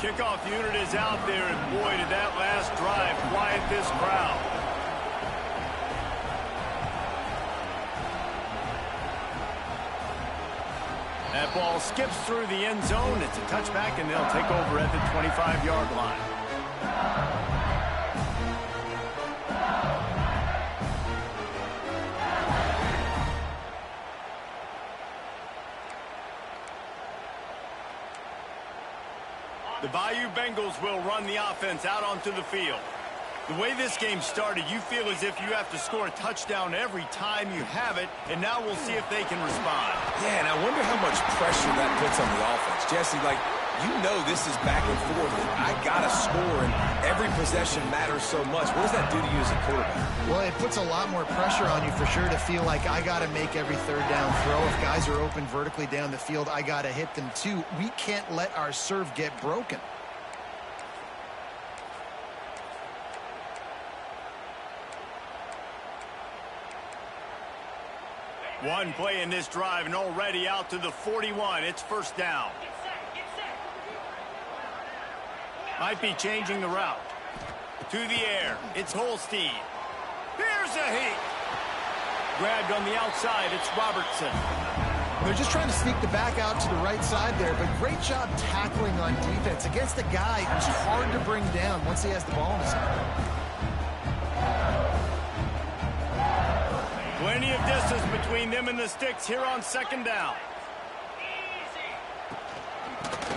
Kickoff unit is out there, and boy, did that last drive quiet this crowd. That ball skips through the end zone. It's a touchback, and they'll take over at the 25-yard line. The Bayou Bengals will run the offense out onto the field. The way this game started, you feel as if you have to score a touchdown every time you have it, and now we'll see if they can respond. Yeah, and I wonder how much pressure that puts on the offense. Jesse, you know this is back and forth, and I got to score, and every possession matters so much. What does that do to you as a quarterback? Well, it puts a lot more pressure on you for sure to feel like I got to make every third down throw. If guys are open vertically down the field, I got to hit them too. We can't let our serve get broken. One play in this drive and already out to the 41. It's first down. Might be changing the route. To the air. It's Holstein. Here's a hit. Grabbed on the outside. It's Robertson. They're just trying to sneak the back out to the right side there, but great job tackling on defense against a guy who's hard to bring down once he has the ball in his hand. Plenty of distance between them and the sticks here on second down.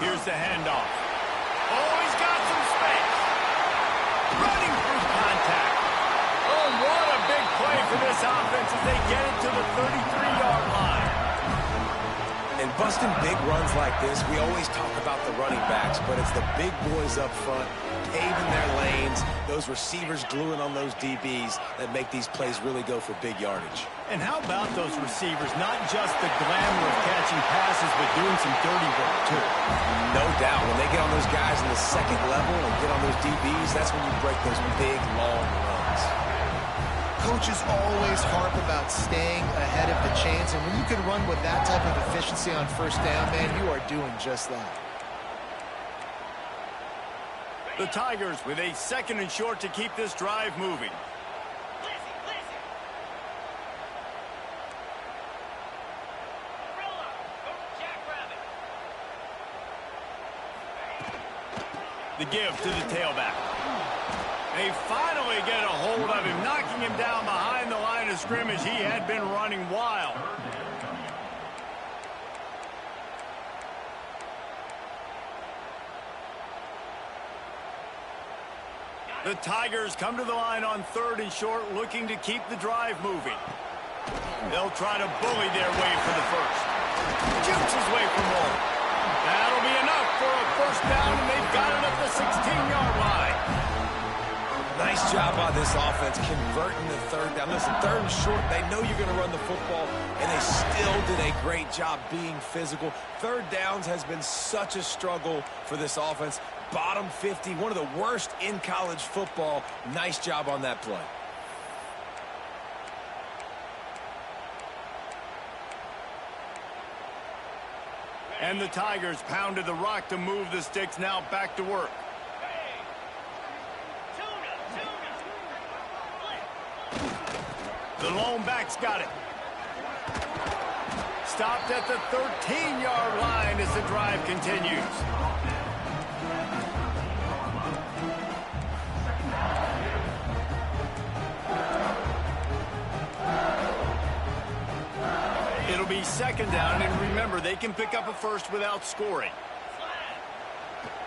Here's the handoff. Oh, he's got some space. Running through contact. Oh, what a big play for this offense as they get it to the 33-yard line. And busting big runs like this, we always talk about the running backs, but it's the big boys up front, paving their lanes, those receivers gluing on those DBs that make these plays really go for big yardage. And how about those receivers? Not just the glamour of catching passes, but doing some dirty work, too. No doubt. When they get on those guys in the second level and get on those DBs, that's when you break those big, long runs. Coaches always harp about staying ahead of the chains, and when you can run with that type of efficiency on first down, man, you are doing just that. The Tigers with a second and short to keep this drive moving. The give to the tailback. They finally get a hold of him, knocking him down behind the line of scrimmage. He had been running wild. The Tigers come to the line on third and short, looking to keep the drive moving. They'll try to bully their way for the first. Jukes his way for more. That'll be enough for a first down, and they've got it at the 16-yard line. Nice job by this offense converting the third down. Listen, third and short, they know you're going to run the football, and they still did a great job being physical. Third downs has been such a struggle for this offense. Bottom 50, one of the worst in college football. Nice job on that play. And the Tigers pounded the rock to move the sticks. Now back to work. The lone back's got it. Stopped at the 13-yard line as the drive continues. It'll be second down, and remember, they can pick up a first without scoring.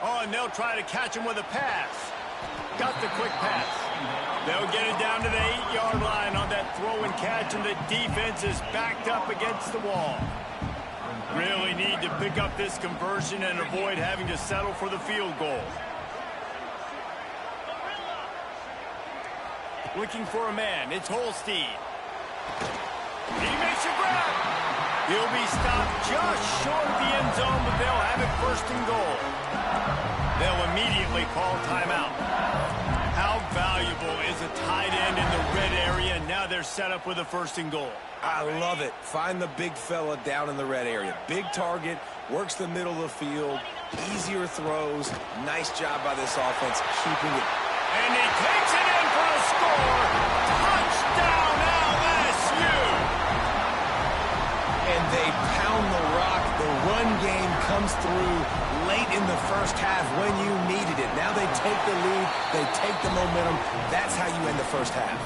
Oh, and they'll try to catch him with a pass. Got the quick pass. They'll get it down to the 8-yard line on that throw and catch, and the defense is backed up against the wall. Really need to pick up this conversion and avoid having to settle for the field goal. Looking for a man. It's Holstein. He makes a grab. He'll be stopped just short of the end zone, but they'll have it first and goal. They'll immediately call timeout. How valuable is a tight end in the red area? Now they're set up with a first and goal. I love it. Find the big fella down in the red area. Big target, works the middle of the field. easier throws. Nice job by this offense keeping it. And he takes it in for a score. Touchdown, LSU! And they pound the rock. The run game comes through late in the first half when you needed it. Now they take the lead. They take the momentum. That's how you end the first half.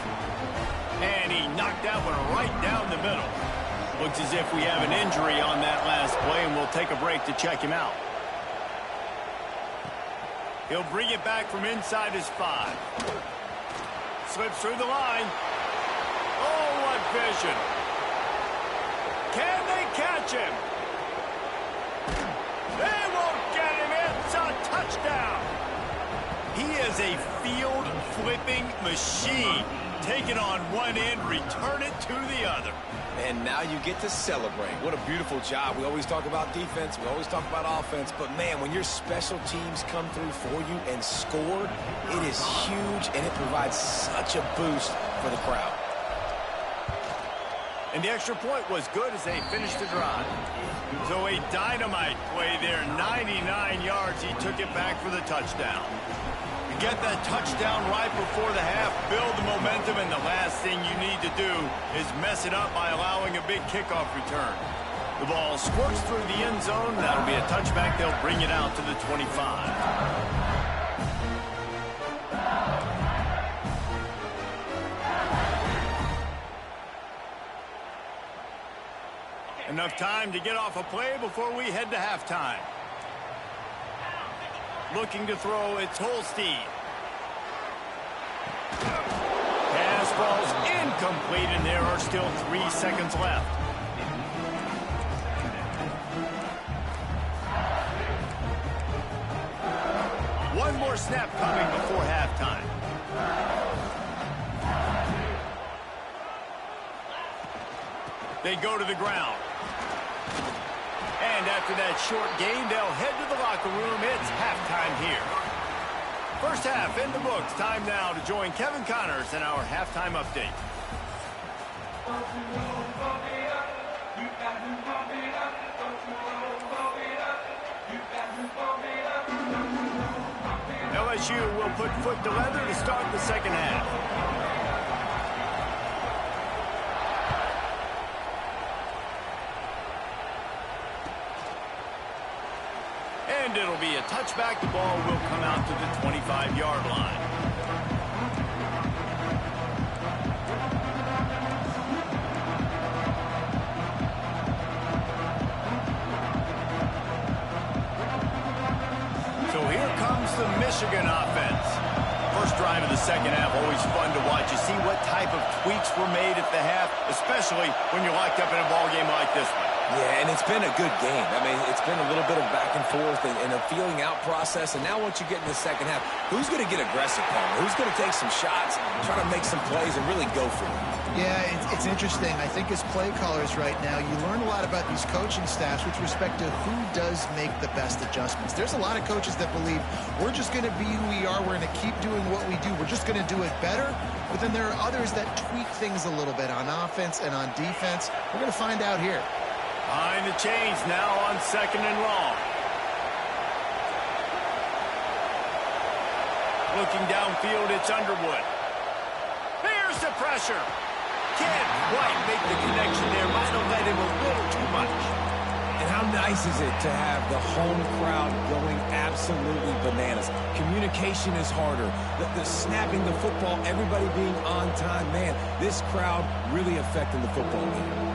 And he knocked that one right down the middle. Looks as if we have an injury on that last play, and we'll take a break to check him out. He'll bring it back from inside his 5. Slips through the line. Oh, what vision. Can they catch him? They won't get him. It's a touchdown. He is a field-flipping machine. Take it on one end, return it to the other. And now you get to celebrate. What a beautiful job. We always talk about defense. We always talk about offense. But, man, when your special teams come through for you and score, it is huge, and it provides such a boost for the crowd. And the extra point was good as they finished the drive. So a dynamite play there, 99 yards. He took it back for the touchdown. You get that touchdown right before the half, build the momentum, and the last thing you need to do is mess it up by allowing a big kickoff return. The ball squirts through the end zone. That'll be a touchback. They'll bring it out to the 25. Enough time to get off a play before we head to halftime. Looking to throw, it's Holstein. Pass falls incomplete, and there are still 3 seconds left. One more snap coming before halftime. They go to the ground. And after that short gain, they'll head to the locker room. It's halftime here. First half in the books. Time now to join Kevin Connors in our halftime update. LSU will put foot to leather to start the second half. And it'll be a touchback. The ball will come out to the 25-yard line. So here comes the Michigan offense. First drive of the second half, always fun to watch. You see what type of tweaks were made at the half, especially when you're locked up in a ball game like this one. Yeah, and it's been a good game. I mean, it's been a little bit of back and forth and a feeling out process. And now once you get in the second half, who's going to get aggressive, Palmer? Who's going to take some shots, try to make some plays, and really go for it? Yeah, it's interesting. I think as play callers right now, you learn a lot about these coaching staffs with respect to who does make the best adjustments. There's a lot of coaches that believe we're just going to be who we are. We're going to keep doing what we do. We're just going to do it better. But then there are others that tweak things a little bit on offense and on defense. We're going to find out here. Behind the chains now on 2nd and long. Looking downfield, it's Underwood. Here's the pressure. Can't quite make the connection there. Might have let him a little too much. And how nice is it to have the home crowd going absolutely bananas? Communication is harder. The snapping the football, everybody being on time. Man, this crowd really affecting the football game.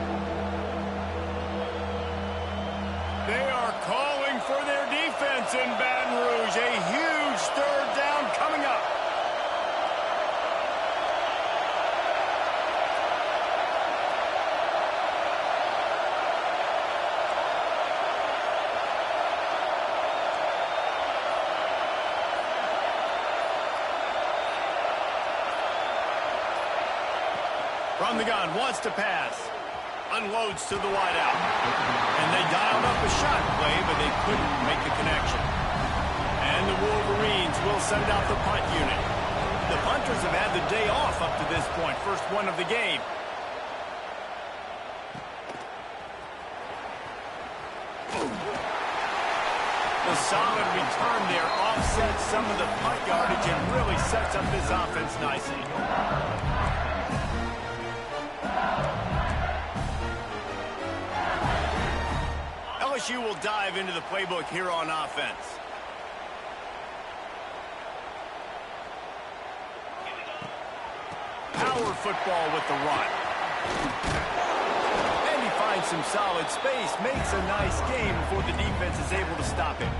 They are calling for their defense in Baton Rouge. A huge third down coming up. From the gun, wants to pass. Unloads to the wideout. And they dialed up a shot play, but they couldn't make the connection. And the Wolverines will send out the punt unit. The punters have had the day off up to this point. First one of the game. The return there offsets some of the punt yardage and really sets up this offense nicely. LSU will dive into the playbook here on offense. Power football with the run. And he finds some solid space, makes a nice game before the defense is able to stop him.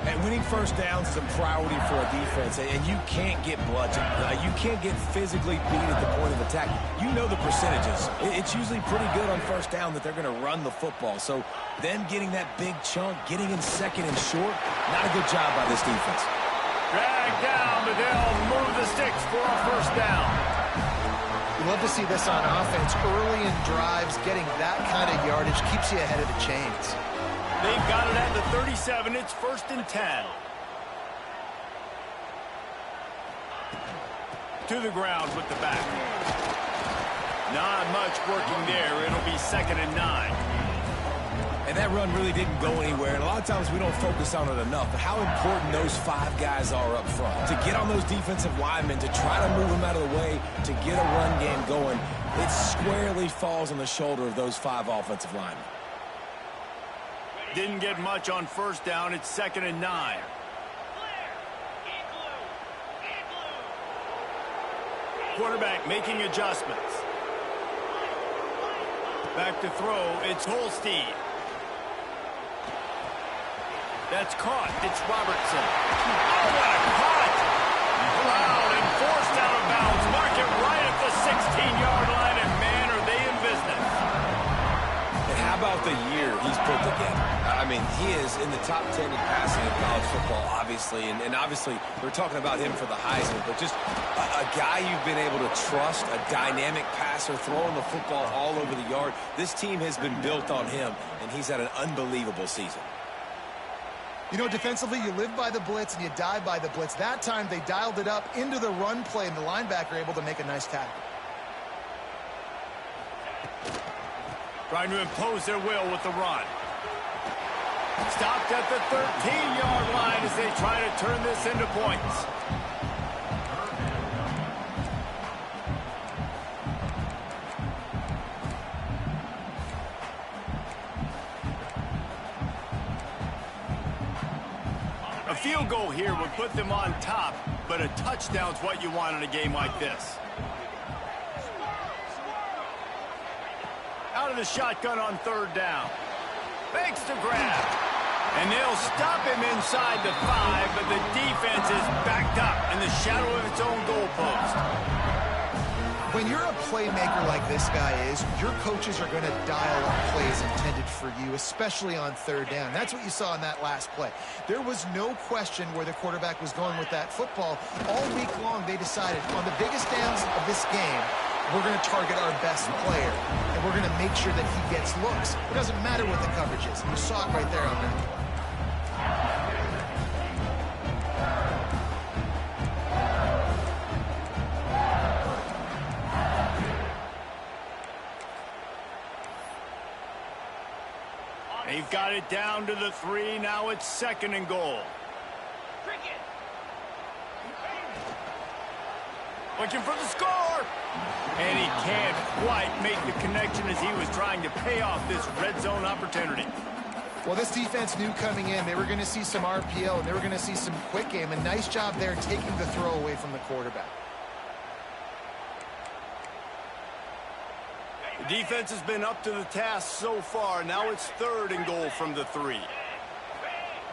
And winning first downs is a priority for a defense, and you can't get bludgeoned. You can't get physically beat at the point of attack. You know the percentages. It's usually pretty good on first down that they're going to run the football. So then getting that big chunk, getting in second and short, not a good job by this defense. Drag down, but they'll move the sticks for a first down. You love to see this on offense. Early in drives, getting that kind of yardage keeps you ahead of the chains. They've got it at the 37. It's 1st and 10. To the ground with the back. Not much working there. It'll be 2nd and 9. And that run really didn't go anywhere. And a lot of times we don't focus on it enough. But how important those 5 guys are up front. To get on those defensive linemen, to try to move them out of the way, to get a run game going, it squarely falls on the shoulder of those 5 offensive linemen. Didn't get much on first down. It's 2nd and 9. Quarterback making adjustments. Back to throw. It's Holstein. That's caught. It's Robertson. Oh, what a cut! Allowed and forced out of bounds. Mark it right at the 16-yard line, and man, are they in business. And how about the year he's put together? I mean, he is in the top 10 in passing in college football, obviously. And obviously, we're talking about him for the Heisman. But just a guy you've been able to trust, a dynamic passer, throwing the football all over the yard. This team has been built on him, and he's had an unbelievable season. You know, defensively, you live by the blitz and you die by the blitz. That time, they dialed it up into the run play, and the linebacker able to make a nice tackle. Trying to impose their will with the run. Stopped at the 13-yard line as they try to turn this into points. A field goal here would put them on top, but a touchdown's what you want in a game like this. Out of the shotgun on 3rd down. Fakes to grab. And they'll stop him inside the 5, but the defense is backed up in the shadow of its own goalpost. When you're a playmaker like this guy is, your coaches are going to dial up plays intended for you, especially on 3rd down. That's what you saw in that last play. There was no question where the quarterback was going with that football. All week long, they decided on the biggest downs of this game, we're going to target our best player, and we're going to make sure that he gets looks. It doesn't matter what the coverage is. You saw it right there on that. They've got it down to the 3. Now it's 2nd and goal. Looking for the score. And he can't quite make the connection as he was trying to pay off this red zone opportunity. Well, this defense knew coming in they were going to see some RPO, and they were going to see some quick game. A nice job there taking the throw away from the quarterback. The defense has been up to the task so far. Now it's 3rd and goal from the 3.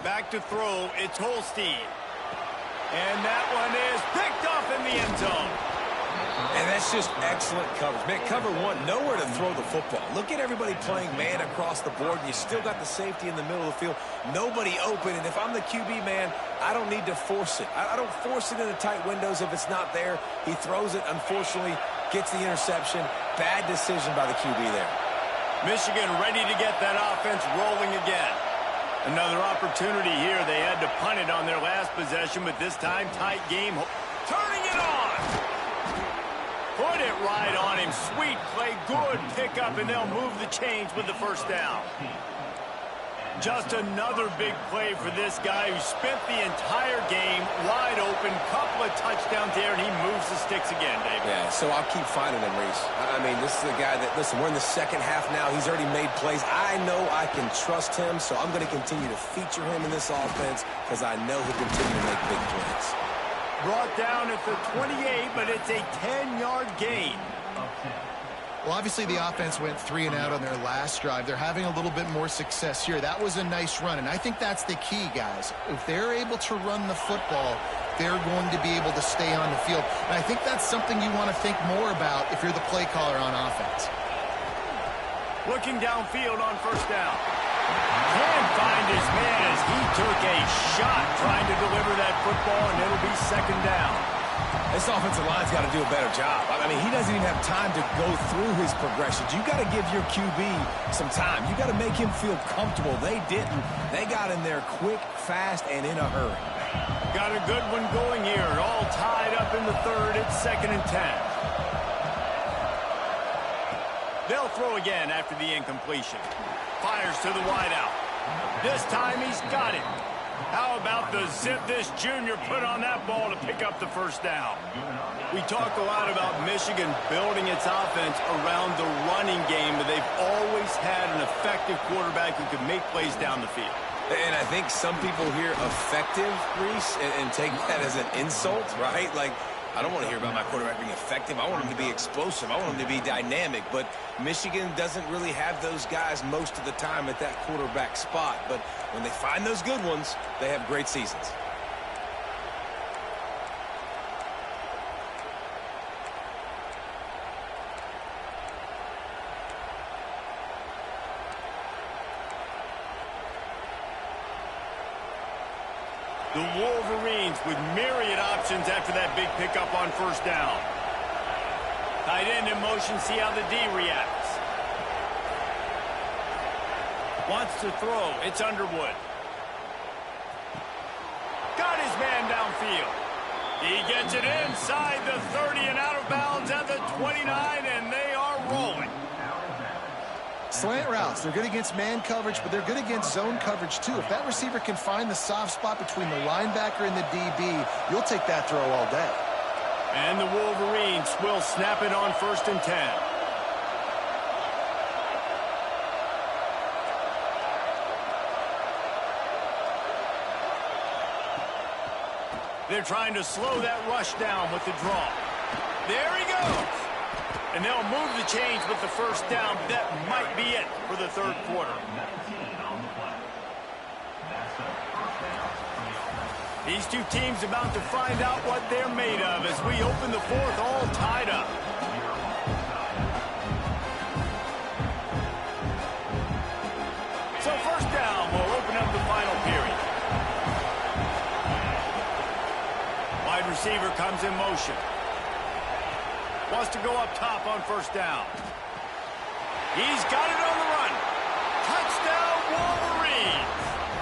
Back to throw. It's Holstein. And that one is picked off in the end zone. And that's just excellent coverage. Man, cover 1, nowhere to throw the football. Look at everybody playing man across the board. You still got the safety in the middle of the field. Nobody open. And if I'm the QB, man, I don't need to force it. I don't force it in the tight windows if it's not there. He throws it, unfortunately, gets the interception. Bad decision by the QB there. Michigan ready to get that offense rolling again. Another opportunity here. They had to punt it on their last possession, but this time tight game. Turning it on. Put it right on him. Sweet play. Good pickup, and they'll move the chains with the first down. Just another big play for this guy who spent the entire game wide open, couple of touchdowns there, and he moves the sticks again, David. Yeah, so I'll keep finding him, Reese. I mean, this is a guy that, listen, we're in the second half now. He's already made plays. I know I can trust him, so I'm going to continue to feature him in this offense because I know he'll continue to make big plays. Brought down at the 28, but it's a 10-yard gain. Well, obviously the offense went 3 and out on their last drive. They're having a little bit more success here. That was a nice run, and I think that's the key, guys. If they're able to run the football, they're going to be able to stay on the field. And I think that's something you want to think more about if you're the play caller on offense. Looking downfield on first down. Can't find his man as he took a shot trying to deliver that football, and it'll be second down. This offensive line's got to do a better job. I mean, he doesn't even have time to go through his progressions. You got to give your QB some time. You got to make him feel comfortable. They didn't. They got in there quick, fast, and in a hurry. Got a good one going here. All tied up in the third. It's 2nd and 10. They'll throw again after the incompletion. Fires to the wideout. This time he's got it. How about the zip this junior put on that ball to pick up the first down? We talk a lot about Michigan building its offense around the running game, but they've always had an effective quarterback who could make plays down the field. And I think some people hear effective, Reese, and take that as an insult, right? Like, I don't want to hear about my quarterback being effective. I want him to be explosive. I want him to be dynamic. But Michigan doesn't really have those guys most of the time at that quarterback spot. But when they find those good ones, they have great seasons. The Wolverines with myriad options after that big pickup on first down. Tight end in motion, see how the D reacts. Wants to throw, it's Underwood. Got his man downfield. He gets it inside the 30 and out of bounds at the 29, and they are rolling. Slant routes, they're good against man coverage, but they're good against zone coverage too. If that receiver can find the soft spot between the linebacker and the DB, you'll take that throw all day. And the Wolverines will snap it on 1st and 10. They're trying to slow that rush down with the draw. There he goes. And they'll move the chains with the first down. That might be it for the third quarter. These two teams about to find out what they're made of as we open the fourth, all tied up. So first down will open up the final period. Wide receiver comes in motion. Wants to go up top on first down. He's got it on the run. Touchdown, Wolverines.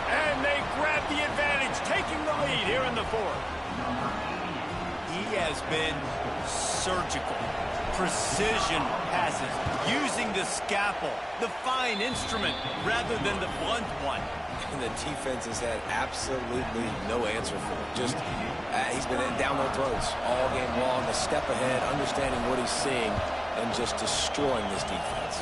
And they grab the advantage, taking the lead here in the fourth. He has been surgical. Precision passes, using the scalpel, the fine instrument, rather than the blunt one. And the defense has had absolutely no answer for it. Just, he's been down their throats all game long, a step ahead, understanding what he's seeing, and just destroying this defense.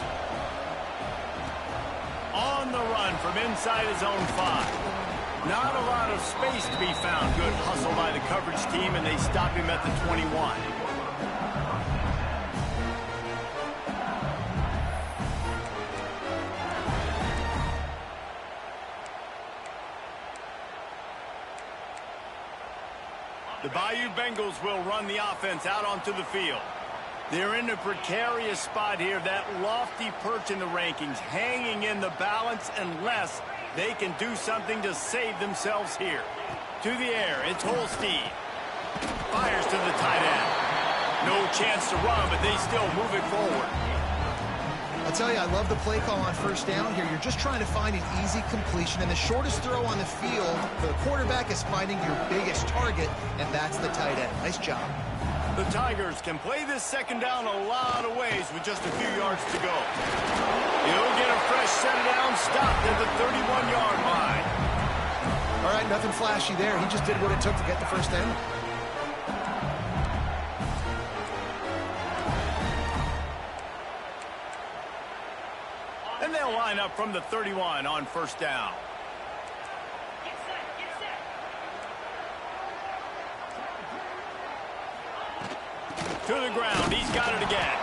On the run from inside his own 5. Not a lot of space to be found. Good hustle by the coverage team, and they stop him at the 21. The Bayou Bengals will run the offense out onto the field. They're in a precarious spot here, that lofty perch in the rankings, hanging in the balance unless they can do something to save themselves here. To the air, it's Holstein. Fires to the tight end. No chance to run, but they still move it forward. I'll tell you, I love the play call on first down here. You're just trying to find an easy completion, and the shortest throw on the field for the quarterback is finding your biggest target, and that's the tight end. Nice job. The Tigers can play this second down a lot of ways with just a few yards to go. He'll get a fresh set down, stopped at the 31-yard line. All right, nothing flashy there. He just did what it took to get the first down. And they'll line up from the 31 on first down. To the ground, he's got it again.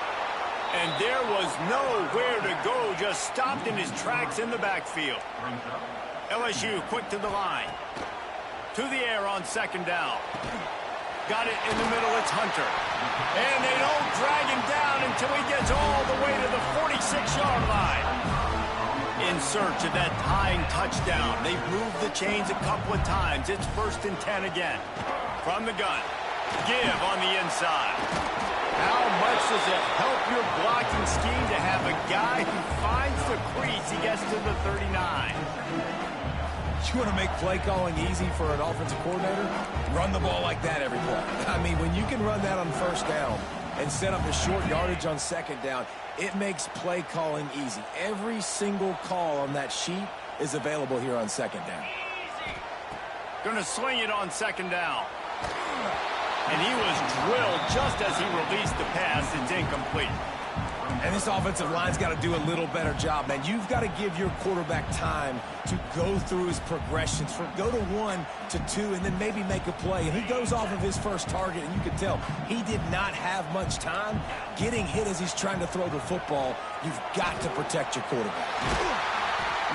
And there was nowhere to go, just stopped in his tracks in the backfield. LSU quick to the line. To the air on second down. Got it in the middle, it's Hunter. And they don't drag him down until he gets all the way to the 46-yard line. In search of that tying touchdown. They've moved the chains a couple of times. It's 1st and 10 again. From the gun. Give on the inside. How much does it help your blocking scheme to have a guy who finds the crease? He gets to the 39. You want to make play calling easy for an offensive coordinator? Run the ball like that every play. I mean, when you can run that on first down and set up the short yardage on second down, it makes play calling easy. Every single call on that sheet is available here on second down. Going to swing it on second down. And he was drilled just as he released the pass. It's incomplete. And this offensive line's got to do a little better job, man. You've got to give your quarterback time to go through his progressions. Go to 1 to 2 and then maybe make a play. And he goes off of his first target, and you can tell he did not have much time getting hit as he's trying to throw the football. You've got to protect your quarterback.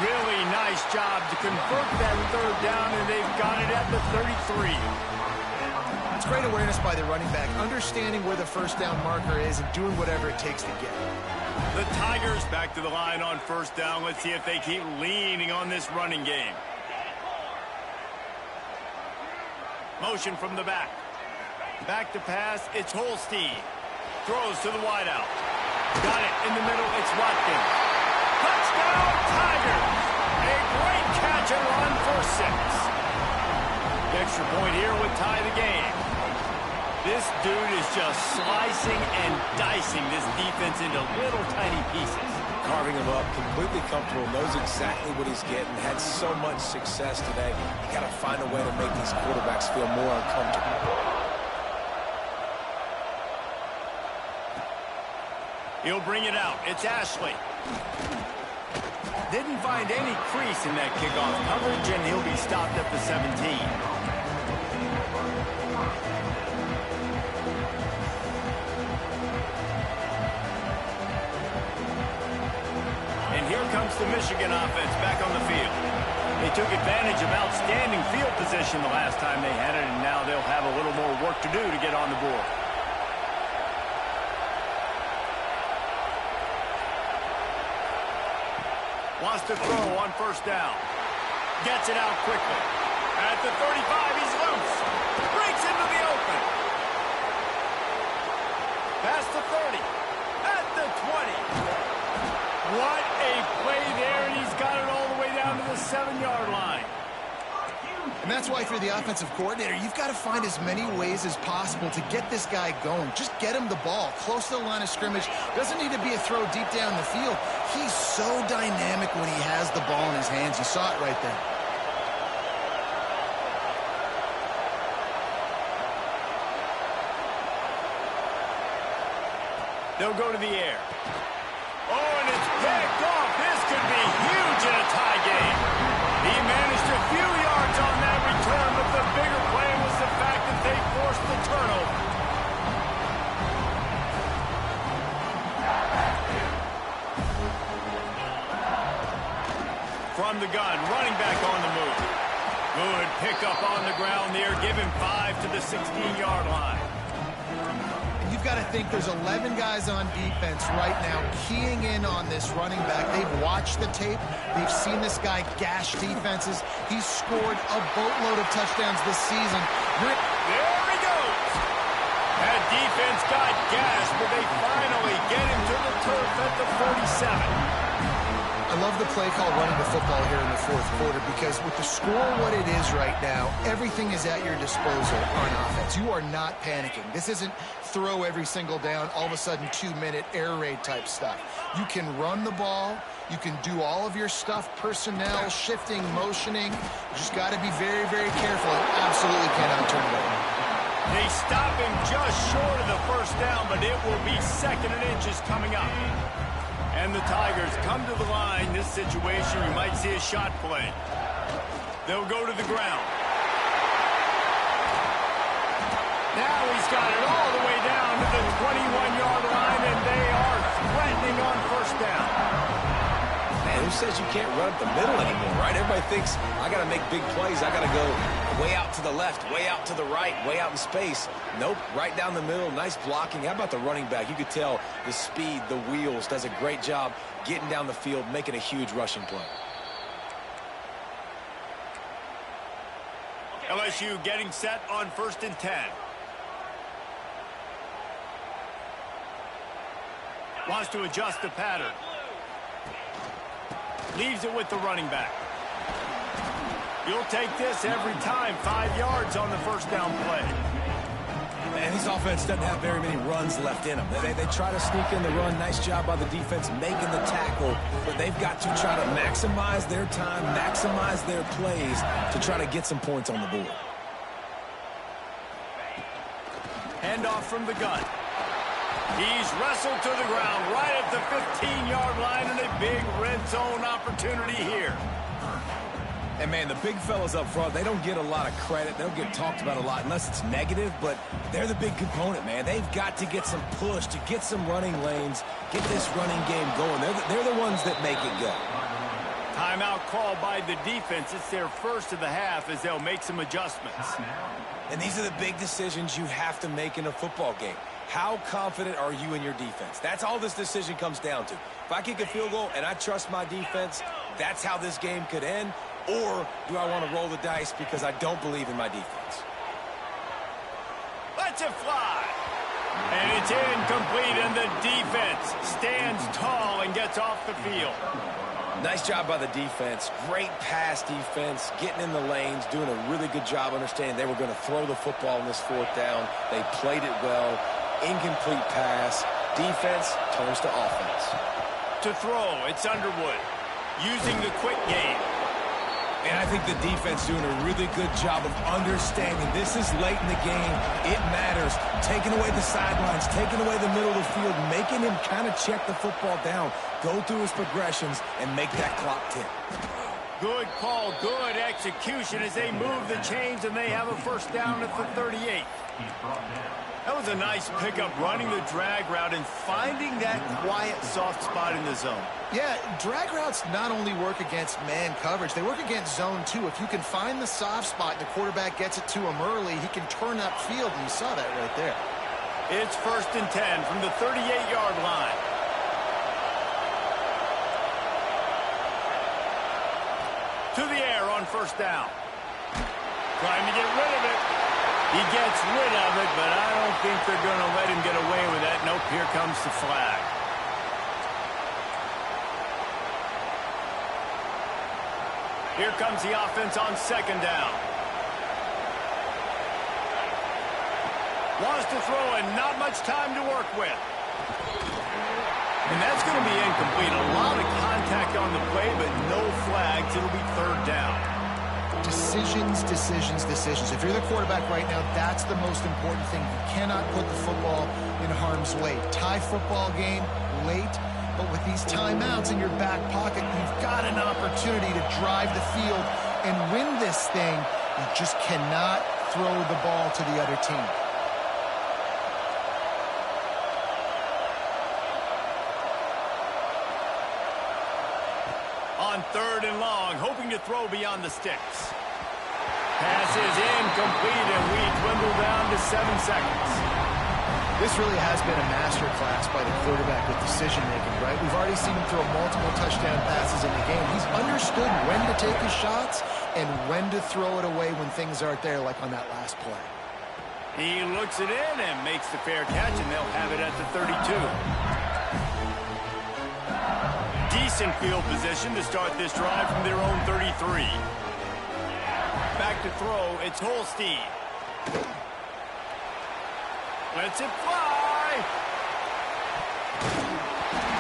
Really nice job to convert that third down, and they've got it at the 33. It's great awareness by the running back, understanding where the first down marker is and doing whatever it takes to get it. The Tigers back to the line on first down. Let's see if they keep leaning on this running game. Motion from the back. Back to pass, it's Holstein. Throws to the wideout. Got it in the middle, it's Watkins. Touchdown, Tigers! A great catch and run for 6. The extra point here would tie the game. This dude is just slicing and dicing this defense into little tiny pieces. Carving him up, completely comfortable, knows exactly what he's getting, had so much success today. You got to find a way to make these quarterbacks feel more uncomfortable. He'll bring it out. It's Ashley. Didn't find any crease in that kickoff coverage, and he'll be stopped at the 17. Comes the Michigan offense back on the field. They took advantage of outstanding field position the last time they had it, and now they'll have a little more work to do to get on the board. Wants to throw on first down. Gets it out quickly. At the 35, he's loose. Breaks into the open. Past the 30. At the 20. What a play there, and he's got it all the way down to the 7-yard line. And that's why, if you're the offensive coordinator, you've got to find as many ways as possible to get this guy going. Just get him the ball close to the line of scrimmage. Doesn't need to be a throw deep down the field. He's so dynamic when he has the ball in his hands. You saw it right there. They'll go to the air. Oh, and it's picked off. This could be huge in a tie game. He managed a few yards on that return, but the bigger play was the fact that they forced the turnover. From the gun, running back on the move. Good pickup on the ground there. Give him 5 to the 16-yard line. You've got to think there's 11 guys on defense right now keying in on this running back. They've watched the tape. They've seen this guy gash defenses. He's scored a boatload of touchdowns this season. There he goes. That defense got gashed, but they finally get him to the turf at the 47. I love the play call running the football here in the fourth quarter because with the score what it is right now, everything is at your disposal on offense. You are not panicking. This isn't throw every single down, all of a sudden 2-minute air raid type stuff. You can run the ball. You can do all of your stuff, personnel, shifting, motioning. You just got to be very, very careful and absolutely cannot turn it over. They stop him just short of the first down, but it will be 2nd and inches coming up. And the Tigers come to the line. This situation, you might see a shot play. They'll go to the ground. Now he's got it all the way down to the 21-yard line, and they are threatening on first down. Man, who says you can't run up the middle anymore, right? Everybody thinks, I got to make big plays. I got to go way out to the left, way out to the right, way out in space. Nope, right down the middle. Nice blocking. How about the running back? You could tell the speed, the wheels, does a great job getting down the field, making a huge rushing play. LSU getting set on 1st and 10. Wants to adjust the pattern. Leaves it with the running back. You'll take this every time. 5 yards on the first down play. And this offense doesn't have very many runs left in them. They try to sneak in the run. Nice job by the defense making the tackle. But they've got to try to maximize their time, maximize their plays to try to get some points on the board. Handoff from the gun. He's wrestled to the ground right at the 15-yard line, and a big red zone opportunity here. And, man, the big fellas up front, they don't get a lot of credit. They don't get talked about a lot unless it's negative, but they're the big component, man. They've got to get some push, to get some running lanes, get this running game going. They're the ones that make it go. Timeout called by the defense. It's their first of the half as they'll make some adjustments. And these are the big decisions you have to make in a football game. How confident are you in your defense? That's all this decision comes down to. If I kick a field goal and I trust my defense, that's how this game could end. Or do I want to roll the dice because I don't believe in my defense? Lets it fly. And it's incomplete, and the defense stands tall and gets off the field. Nice job by the defense. Great pass defense, getting in the lanes, doing a really good job understanding they were going to throw the football on this 4th down. They played it well. Incomplete pass. Defense turns to offense. To throw, it's Underwood. Using the quick game. And I think the defense doing a really good job of understanding this is late in the game. It matters. Taking away the sidelines, taking away the middle of the field, making him kind of check the football down, go through his progressions, and make that clock tick. Good call, good execution as they move the chains, and they have a first down at the 38. That was a nice pickup, running the drag route and finding that quiet, soft spot in the zone. Yeah, drag routes not only work against man coverage, they work against zone too. If you can find the soft spot and the quarterback gets it to him early, he can turn upfield, and you saw that right there. It's 1st and 10 from the 38-yard line. To the air on first down. Trying to get rid of it. He gets rid of it, but I don't think they're going to let him get away with that. Nope, here comes the flag. Here comes the offense on 2nd down. Wants to throw and not much time to work with. And that's going to be incomplete. A lot of contact on the play, but no flags. It'll be 3rd down. Decisions, decisions, decisions. If you're the quarterback right now, that's the most important thing. You cannot put the football in harm's way. Tie football game late, but with these timeouts in your back pocket, you've got an opportunity to drive the field and win this thing. You just cannot throw the ball to the other team. On 3rd and long, hoping to throw beyond the sticks. Pass is incomplete, and we dwindle down to 7 seconds. This really has been a masterclass by the quarterback with decision-making, right? We've already seen him throw multiple touchdown passes in the game. He's understood when to take his shots and when to throw it away when things aren't there, like on that last play. He looks it in and makes the fair catch, and they'll have it at the 32. decent field position to start this drive from their own 33. Back to throw, it's Holstein. Lets it fly.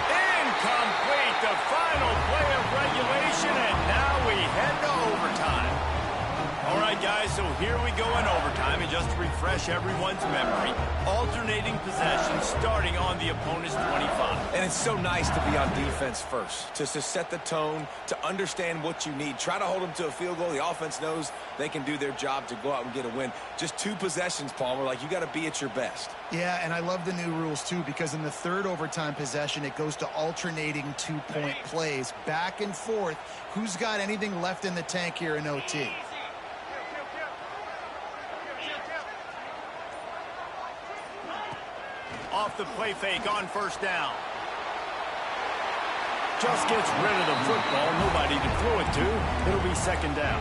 Incomplete, the final play of regulation, and now we head to overtime. All right, guys, so here we go in overtime, and just to refresh everyone's memory, alternating possession starting on the opponent's 25. And it's so nice to be on defense first, to set the tone, to understand what you need. Try to hold them to a field goal. The offense knows they can do their job to go out and get a win. Just 2 possessions, Palmer, like you got to be at your best. Yeah, and I love the new rules, too, because in the third overtime possession, it goes to alternating 2-point plays, back and forth. Who's got anything left in the tank here in OT? Off the play fake on first down. Just gets rid of the football. Nobody to throw it to. It'll be second down.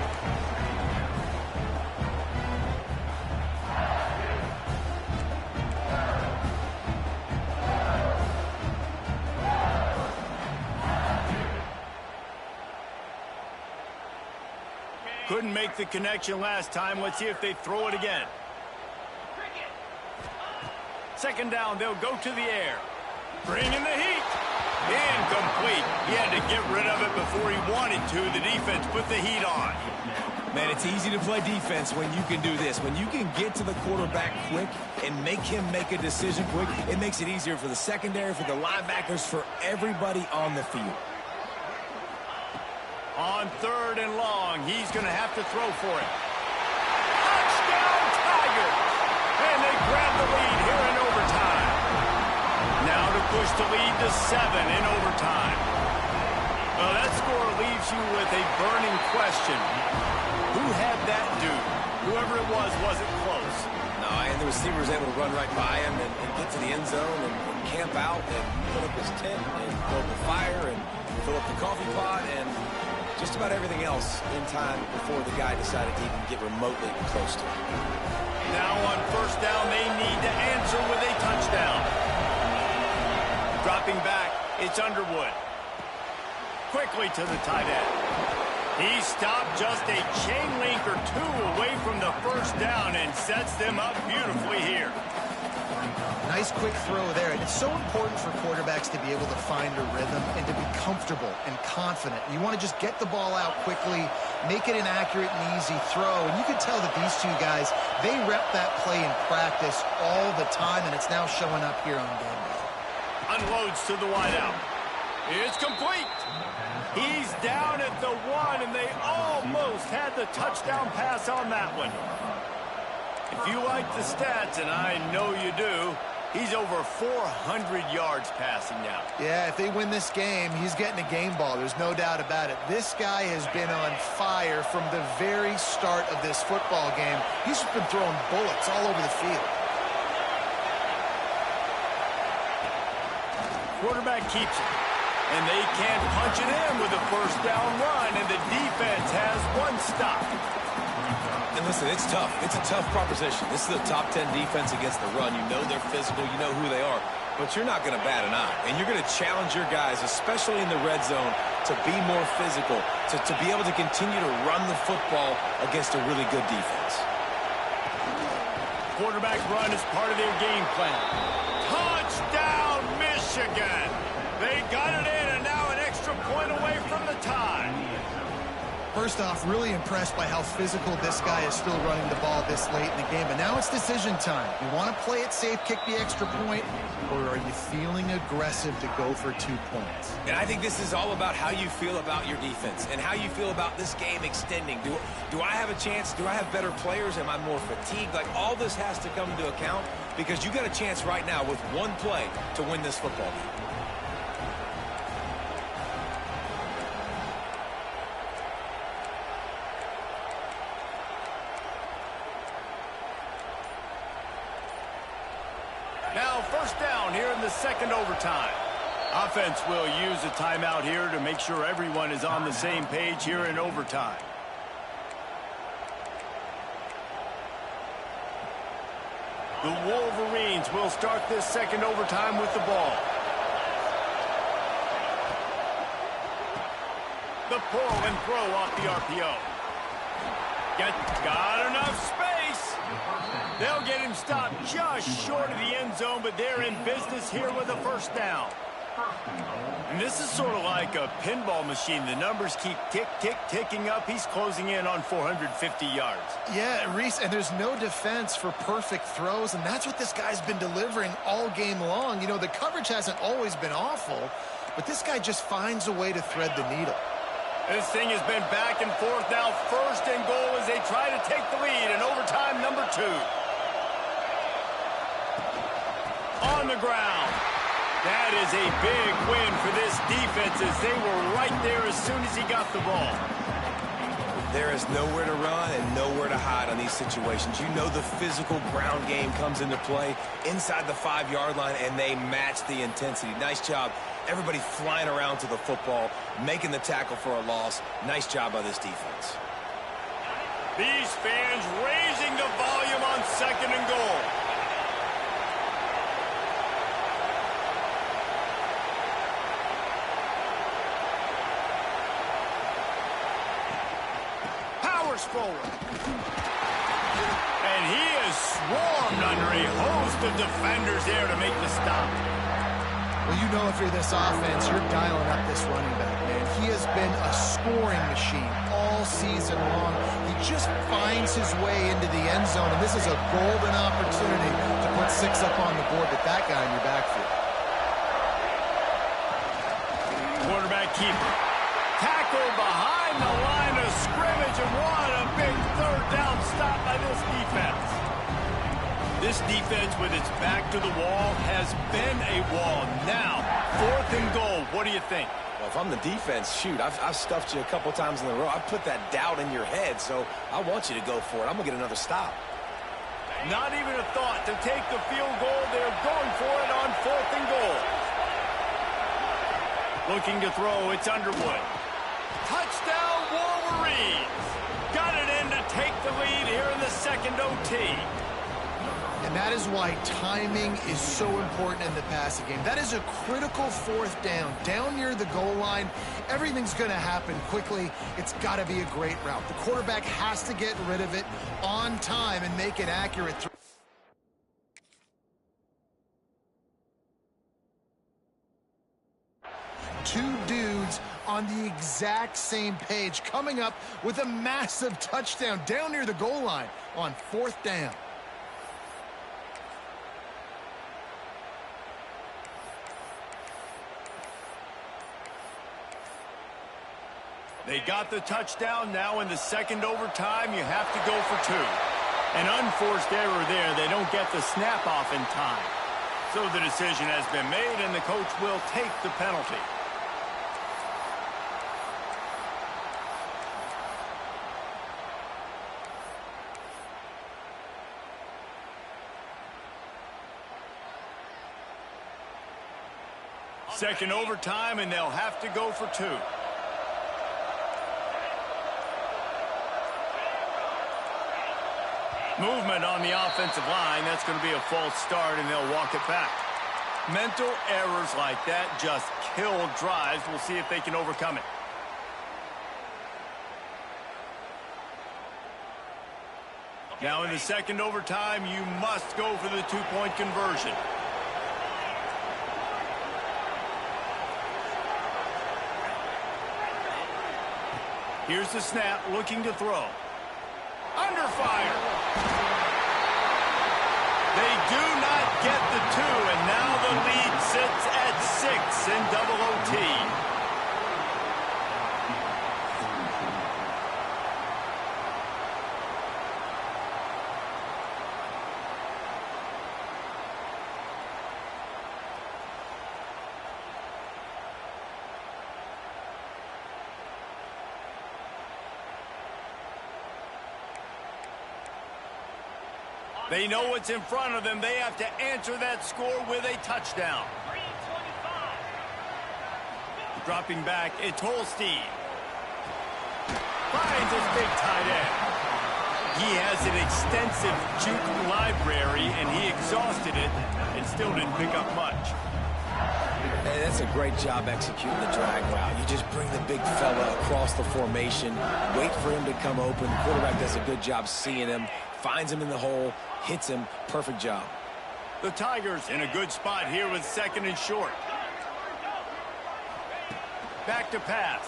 Couldn't make the connection last time. Let's see if they throw it again. Second down, they'll go to the air. Bringing the heat. Incomplete. He had to get rid of it before he wanted to. The defense put the heat on. Man, it's easy to play defense when you can do this. When you can get to the quarterback quick and make him make a decision quick, it makes it easier for the secondary, for the linebackers, for everybody on the field. On third and long, he's going to have to throw for it. Touchdown, Tigers! And they grab the lead here in overtime. Now to push the lead to 7 in overtime. Well, that score leaves you with a burning question. Who had that dude? Whoever it was wasn't close. No, and the receiver was able to run right by him and get to the end zone and camp out and put up his tent and build the fire and fill up the coffee pot and just about everything else in time before the guy decided to even get remotely close to him. Now on first down, they need to answer with a touchdown. Dropping back, it's Underwood. Quickly to the tight end. He stopped just a chain link or 2 away from the first down and sets them up beautifully here. Nice quick throw there, and it's so important for quarterbacks to be able to find a rhythm and to be comfortable and confident. You want to just get the ball out quickly, make it an accurate and easy throw, and you can tell that these 2 guys, they rep that play in practice all the time, and it's now showing up here on game day. Unloads to the wideout. It's complete. He's down at the 1, and they almost had the touchdown pass on that one. If you like the stats, and I know you do, he's over 400 yards passing now. Yeah, if they win this game, he's getting a game ball. There's no doubt about it. This guy has been on fire from the very start of this football game. He's just been throwing bullets all over the field. Quarterback keeps it, and they can't punch it in with a first down run, and the defense has 1 stop. And listen, it's tough. It's a tough proposition. This is the top 10 defense against the run. You know they're physical. You know who they are. But you're not going to bat an eye. And you're going to challenge your guys, especially in the red zone, to be more physical, to be able to continue to run the football against a really good defense. Quarterback run is part of their game plan. Touchdown, Michigan! They got it in, and now an extra point away from the tie. First off, really impressed by how physical this guy is still running the ball this late in the game. But now it's decision time. You want to play it safe, kick the extra point, or are you feeling aggressive to go for 2 points? And I think this is all about how you feel about your defense and how you feel about this game extending. Do I have a chance? Do I have better players? Am I more fatigued? Like, all this has to come into account because you got a chance right now with 1 play to win this football game. Now first down here in the second overtime. Offense will use a timeout here to make sure everyone is on the same page here in overtime. The Wolverines will start this second overtime with the ball. pull and throw off the RPO. Got enough space. They'll get him stopped just short of the end zone, but they're in business here with a first down. And this is sort of like a pinball machine. The numbers keep ticking up. He's closing in on 450 yards. Yeah, Reese, and there's no defense for perfect throws, and that's what this guy's been delivering all game long. You know, the coverage hasn't always been awful, but this guy just finds a way to thread the needle. This thing has been back and forth now. First and goal as they try to take the lead in overtime number 2. On the ground. That is a big win for this defense as they were right there as soon as he got the ball. There is nowhere to run and nowhere to hide on these situations. You know the physical ground game comes into play inside the 5-yard line, and they match the intensity. Nice job. Everybody flying around to the football, making the tackle for a loss. Nice job by this defense. These fans raising the volume on second and goal. Powers forward. And he is swarmed under a host of defenders there to make the stop. Well, you know if you're this offense, you're dialing up this running back, man. He has been a scoring machine all season long. He just finds his way into the end zone, and this is a golden opportunity to put 6 up on the board with that guy in your backfield. Quarterback keeper. Tackle behind the line of scrimmage, and what a big third down stop by this defense. This defense, with its back to the wall, has been a wall. Now, 4th and goal. What do you think? Well, if I'm the defense, shoot, I've stuffed you a couple times in a row. I've put that doubt in your head, so I want you to go for it. I'm going to get another stop. Not even a thought to take the field goal. They're going for it on 4th and goal. Looking to throw, it's Underwood. Touchdown, Wolverines! Got it in to take the lead here in the second OT. And that is why timing is so important in the passing game. That is a critical 4th down. Down near the goal line, everything's going to happen quickly. It's got to be a great route. The quarterback has to get rid of it on time and make it accurate. Two dudes on the exact same page, coming up with a massive touchdown down near the goal line on 4th down. They got the touchdown. Now in the second overtime, you have to go for 2. An unforced error there. They don't get the snap off in time. So the decision has been made, and the coach will take the penalty. Second overtime, and they'll have to go for 2. Movement on the offensive line. That's going to be a false start, and they'll walk it back. Mental errors like that just kill drives. We'll see if they can overcome it. Now in the second overtime, you must go for the 2-point conversion. Here's the snap, looking to throw. Under fire. They do not get the 2, and now the lead sits at 6 in double OT. They know what's in front of them. They have to answer that score with a touchdown. Dropping back, it's Holstein. Finds his big tight end. He has an extensive juke library, and he exhausted it and still didn't pick up much. And that's a great job executing the drag route. You just bring the big fella across the formation, wait for him to come open. The quarterback does a good job seeing him, finds him in the hole, hits him. Perfect job. The Tigers in a good spot here with 2nd and short. Back to pass.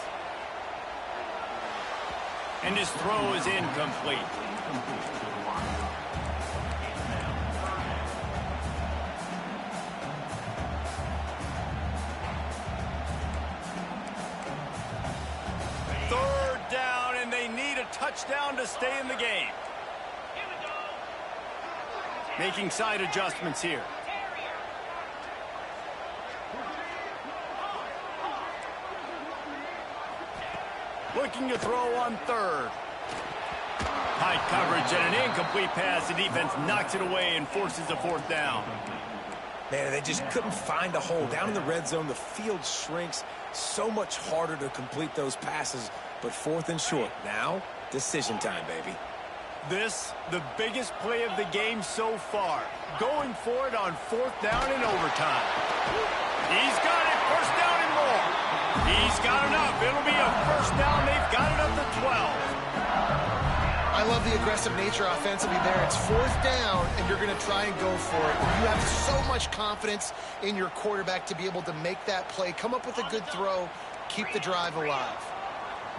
And his throw is incomplete. Third down, and they need a touchdown to stay in the game. Making side adjustments here. Looking to throw on 3rd. Tight coverage and an incomplete pass. The defense knocks it away and forces a 4th down. Man, they just couldn't find a hole. Down in the red zone, the field shrinks. So much harder to complete those passes. But 4th and short. Now, decision time, baby. This, the biggest play of the game so far. Going for it on 4th down in overtime. He's got it. 1st down and more. He's got enough. It'll be a 1st down. They've got it up to 12. I love the aggressive nature offensively there. It's 4th down, and you're going to try and go for it. You have so much confidence in your quarterback to be able to make that play, come up with a good throw, keep the drive alive.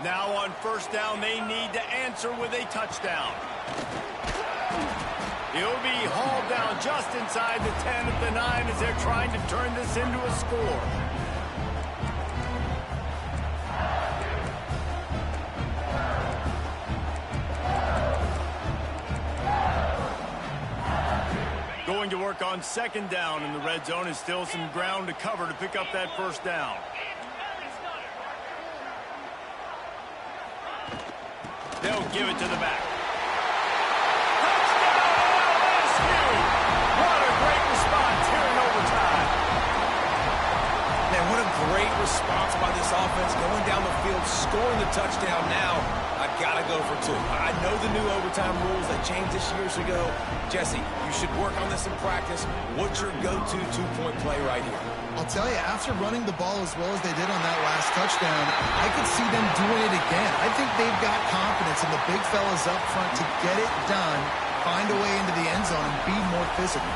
Now on 1st down, they need to answer with a touchdown. He'll be hauled down just inside the 10 at the 9 as they're trying to turn this into a score. Going to work on 2nd down in the red zone is still some ground to cover to pick up that 1st down. They'll give it to the back. Touchdown, LSU! What a great response here in overtime. Man, what a great response by this offense. Going down the field, scoring the touchdown now. I gotta go for 2. I know the new overtime rules that changed this years ago. Jesse, you should work on this in practice. What's your go-to 2-point play right here? I'll tell you, after running the ball as well as they did on that last touchdown, I could see them doing it again. I think they've got confidence in the big fellas up front to get it done, find a way into the end zone, and be more physical.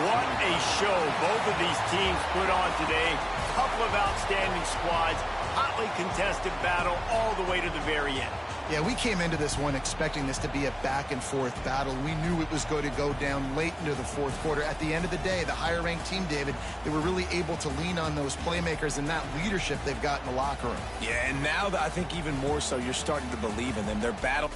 What a show both of these teams put on today. Couple of outstanding squads, hotly contested battle all the way to the very end. Yeah, we came into this one expecting this to be a back-and-forth battle. We knew it was going to go down late into the 4th quarter. At the end of the day, the higher-ranked team, David, they were really able to lean on those playmakers and that leadership they've got in the locker room. Yeah, and now I think even more so, you're starting to believe in them. Their battle